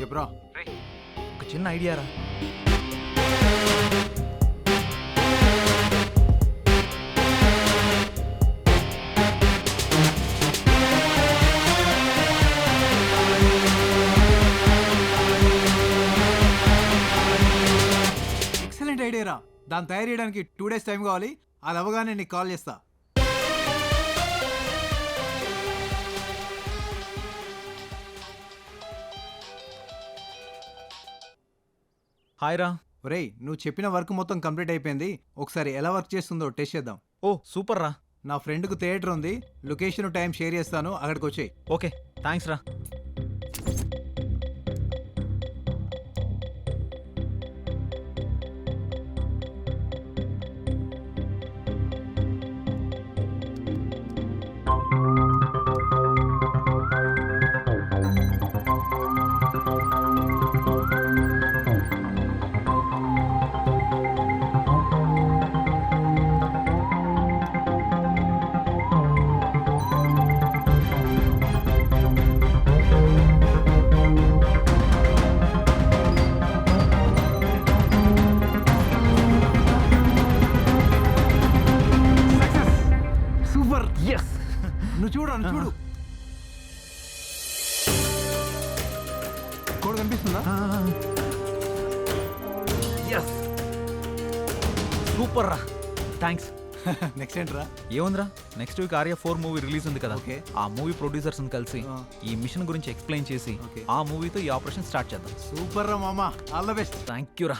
చెప్పురా. ఒక చిన్న ఐడియా రా. ఎక్సలెంట్ ఐడియా రా. దాన్ని తయారు చేయడానికి 2 days టైం కావాలి. అది అవగానే నీకు కాల్ చేస్తా. హాయ్ రా. ఒరేయ్, నువ్వు చెప్పిన వర్క్ మొత్తం కంప్లీట్ అయిపోయింది. ఒకసారి ఎలా వర్క్ చేస్తుందో టెస్ట్ చేద్దాం. ఓ సూపర్ రా. నా ఫ్రెండ్కు థియేటర్ ఉంది. లొకేషన్ టైం షేర్ చేస్తాను, అక్కడికి వచ్చేయి. ఓకే థ్యాంక్స్ రా. సూపర్. ఎస్. నువ్వు చూడు, చూడు. కోడ్ కనిపిస్తుందా? ఎస్ సూపర్ రా. థ్యాంక్స్. నెక్స్ట్ ఏంట్రా? ఏముందిరా, next week Arya 4 movie release ఉంది కదా. ఓకే. ఆ మూవీ ప్రొడ్యూసర్స్ కలిసి ఈ మిషన్ గురించి ఎక్స్ప్లెయిన్ చేసి ఆ మూవీతో ఈ ఆపరేషన్ స్టార్ట్ చేద్దాం. సూపర్ రా మామా, all the best. Thank you రా.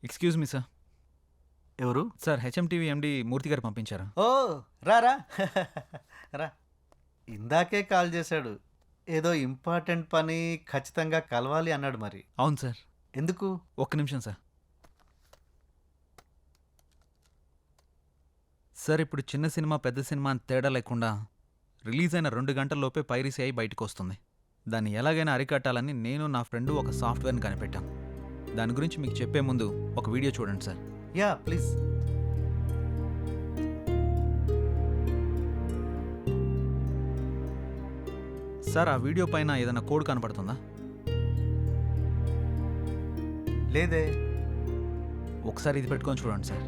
Excuse me sir. ఎవరు? సార్ హెచ్ఎంటీవీ ఎండి మూర్తి గారు పంపించారా? ఓ రారా రా. ఇందాకే కాల్ చేశాడు. ఏదో ఇంపార్టెంట్ పని, ఖచ్చితంగా కలవాలి అన్నాడు. మరి అవును సార్. ఎందుకు? ఒక్క నిమిషం సార్. సార్ ఇప్పుడు చిన్న సినిమా పెద్ద సినిమా అని తేడా లేకుండా రిలీజ్ అయిన 2 గంటల్లోపే పైరసీ అయి బయటకు వస్తుంది. దాన్ని ఎలాగైనా అరికట్టాలని నేను నా ఫ్రెండు ఒక సాఫ్ట్వేర్ని కనిపెట్టాం. దాని గురించి మీకు చెప్పే ముందు ఒక వీడియో చూడండి సార్. Yeah please. సార్ ఆ వీడియో పైన ఏదైనా కోడ్ కనపడుతుందా? లేదే. ఒకసారి ఇది పెట్టుకొని చూడండి సార్.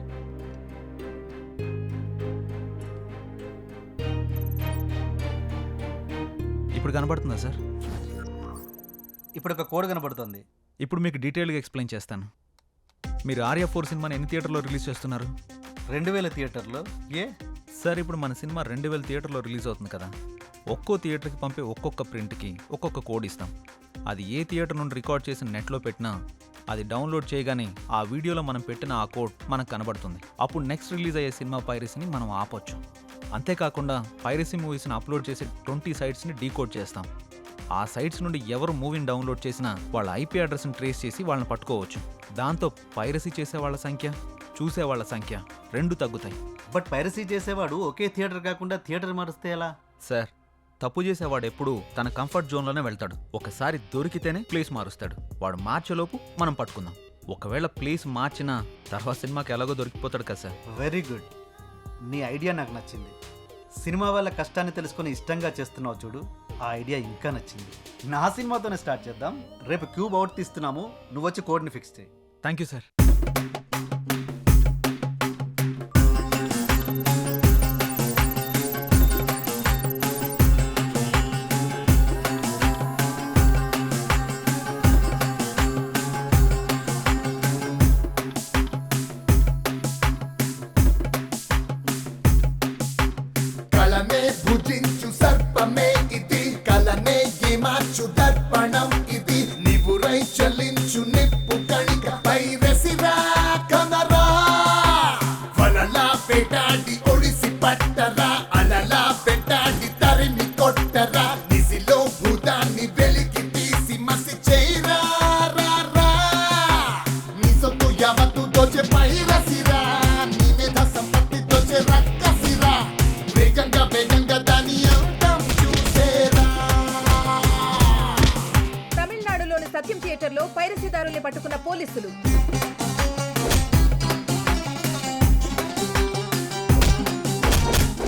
ఇప్పుడు కనపడుతుందా సార్? ఇప్పుడు ఒక కోడ్ కనబడుతుంది. ఇప్పుడు మీకు డీటెయిల్గా ఎక్స్ప్లెయిన్ చేస్తాను. మీరు ఆర్య 4 సినిమాని ఎన్ని థియేటర్లో రిలీజ్ చేస్తున్నారు? 2000 థియేటర్లో. ఏ సార్ ఇప్పుడు మన సినిమా 2000 థియేటర్లో రిలీజ్ అవుతుంది కదా. ఒక్కో థియేటర్కి పంపే ఒక్కొక్క ప్రింట్కి ఒక్కొక్క కోడ్ ఇస్తాం. అది ఏ థియేటర్ నుండి రికార్డ్ చేసి నెట్లో పెట్టినా అది డౌన్లోడ్ చేయగానే ఆ వీడియోలో మనం పెట్టిన ఆ కోడ్ మనకు కనబడుతుంది. అప్పుడు నెక్స్ట్ రిలీజ్ అయ్యే సినిమా పైరసీని మనం ఆపొచ్చు. అంతేకాకుండా పైరసీ మూవీస్ని అప్లోడ్ చేసే 20 సైట్స్ని డీకోడ్ చేస్తాం. ఆ సైట్స్ నుండి ఎవరు మూవీని డౌన్లోడ్ చేసినా వాళ్ళ ఐపీ అడ్రస్ని ట్రేస్ చేసి వాళ్ళని పట్టుకోవచ్చు. దాంతో పైరసీ చేసే వాళ్ళ సంఖ్య, చూసే వాళ్ళ సంఖ్య 2 తగ్గుతాయి. బట్ పైరసీ చేసేవాడు ఒకే థియేటర్ కాకుండా థియేటర్ మారుస్తే ఎలా? సార్ తప్పు చేసేవాడు ఎప్పుడూ తన కంఫర్ట్ జోన్లోనే వెళ్తాడు. ఒకసారి దొరికితేనే ప్లేస్ మారుస్తాడు. వాడు మార్చేలోపు మనం పట్టుకుందాం. ఒకవేళ ప్లేస్ మార్చినా తర్వాత సినిమాకి ఎలాగో దొరికిపోతాడు కదా సార్. Very good. నీ ఐడియా నాకు నచ్చింది. సినిమా వాళ్ళ కష్టాన్ని తెలుసుకొని ఇష్టంగా చేస్తున్నావు చూడు, ఆ ఐడియా ఇంకా నచ్చింది. నా సినిమాతోనే స్టార్ట్ చేద్దాం. రేపు క్యూబ్ అవుట్ తీస్తున్నాము, నువ్వు వచ్చి కోడ్ని ఫిక్స్ చేయి. Thank you sir. కలనే భుజించు సర్పమే ఇది, కలనే మార్చు దర్పణం ఇది, నివురై చలించు నిప్పు కణిక పైరసిరా కనరా, వలలా పెటాడి ఒడిసి పట్టరా, అలలా పెటాడి తరిమి కొట్టరా, నిసిలో భూతాన్ని వెలికి తీసి మసి చేయరా, నీ సొత్తు యావత్తు దోచె పైరసిరా, నీ మీద సంపత్తి దోచె రక్కసిరా, వేగంగా వేగంగా దాని అంతం చూసేరా. తమిళనాడులోని సత్యం థియేటర్లో పైరసీదారుల్ని పట్టుకున్న పోలీసులు.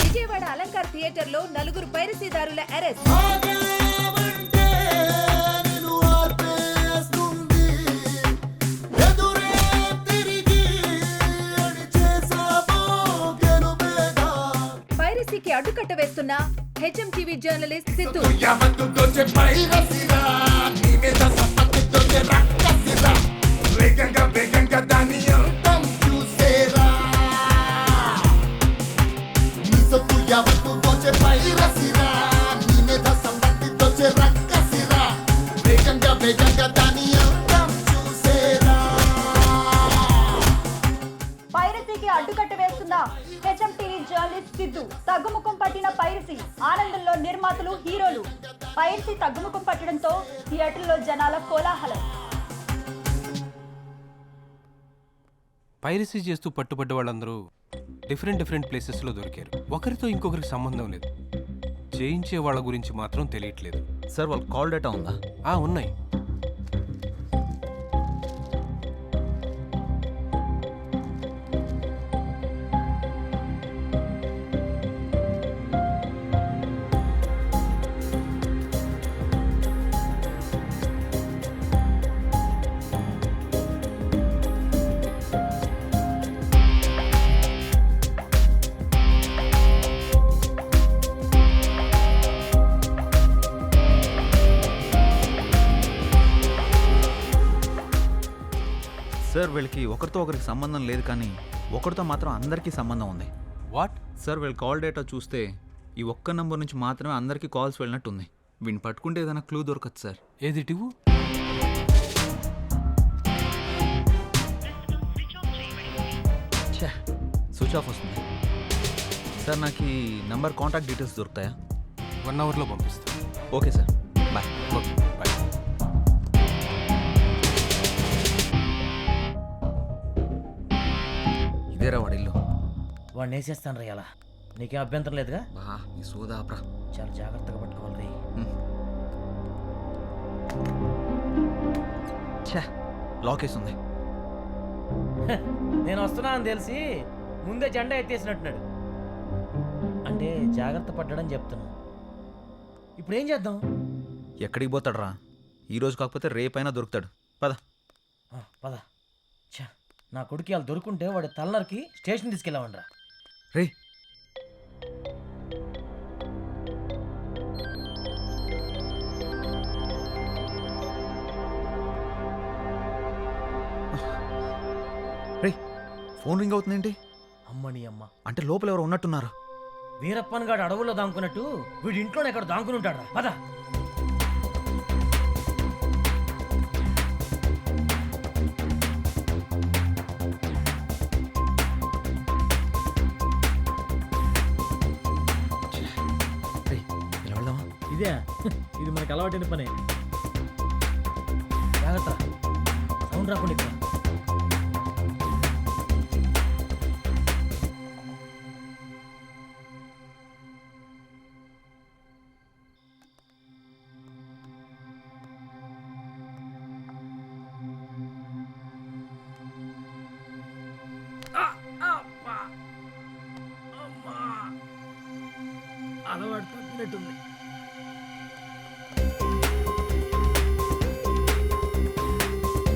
విజయవాడ అలంకార్ థియేటర్లో 4 పైరసీదారుల అరెస్ట్. ఆగావంటే పైరసీకి అడ్డుకట్ట వేస్తున్న హెచ్ఎంటీవీ జర్నలిస్ట్ సిద్ధు. యావత్తు దోచే పైరసిరా నీ మీద సంపత్తితోనే రక్కసిరా వేగంగా వేగంగా దాని అంతం చూసేరా నీ సొత్తు యావత్తు దోచే పైరసిరా నీ మీద సంపత్తితోనే రక్కసిరా వేగంగా వేగంగా దాని అంతం చూసేరా పైరసీకి అడ్డుకట్ట వేస్తున్న హెచ్ఎంటీవీ జర్నలిస్ట్ సిద్ధు. తగ్గుముఖం పట్టిన పైరసీ, ఆనందంలో నిర్మాతలు, హీరోలు. పైరసీ తగ్గుముఖం పట్టడంతో థియేటర్లో జనాల కోలాహలం. పైరసీ చేస్తూ పట్టుబడ్డ వాళ్ళందరూ డిఫరెంట్ ప్లేసెస్లో దొరికారు. ఒకరితో ఇంకొకరికి సంబంధం లేదు. చేయించే వాళ్ళ గురించి మాత్రం తెలియట్లేదు. సార్ వాళ్ళ కాల్ డేటా ఉందా? ఉన్నాయి. సార్ వీళ్ళకి ఒకరితో ఒకరికి సంబంధం లేదు, కానీ ఒకరితో మాత్రం అందరికీ సంబంధం ఉంది. వాట్? సార్ వీళ్ళ కాల్ డేటా చూస్తే ఈ ఒక్క నంబర్ నుంచి మాత్రమే అందరికీ కాల్స్ వెళ్ళినట్టు ఉంది. వీడిని పట్టుకుంటే ఏదైనా క్లూ దొరకచ్చు సార్. ఏది టివు? స్విచ్ ఆఫ్ వస్తుంది. సార్ నాకు ఈ నంబర్ కాంటాక్ట్ డీటెయిల్స్ దొరుకుతాయా? 1 అవర్లో పంపిస్తాను. Okay sir, bye. Okay, bye. ఇదేరా వాడి ఇల్లు. వాడిని వేసేస్తాను రా ఇలా. నీకేం అభ్యంతరం లేదుగా? బా ఈ సోదాప్రా. చాలా జాగ్రత్తగా పట్టుకోవాలి రే. లాక్ వేసి ఉంది. నేను వస్తున్నా అని తెలిసి ముందే జెండా ఎత్తేసినట్టున్నాడు. అంటే జాగ్రత్త పడ్డాడని చెప్తున్నా. ఇప్పుడు ఏం చేద్దాం? ఎక్కడికి పోతాడు రా? ఈరోజు కాకపోతే రేపైనా దొరుకుతాడు. పద. పద. ఛా, నా కొడుకు వాళ్ళు దొరుకుంటే వాడి తలనరికి స్టేషన్ తీసుకెళ్ళామండ్రా. రే రే ఫోన్ రింగ్ అవుతుందేంటి? అమ్మని అమ్మ, అంటే లోపల ఎవరు ఉన్నట్టున్నారు. వీరప్పన్ గాడు అడవుల్లో దాంకున్నట్టు వీడి ఇంట్లోనే ఎక్కడ దాంకుని ఉంటాడు. పద. ఇలా వెళ్దామా? ఇదే ఇది మనకు అలవాటైన పని. జాగ్రత్త, సౌండ్ రాకుండా ఇక్కడ. అలవాటు తప్పినట్టుంది.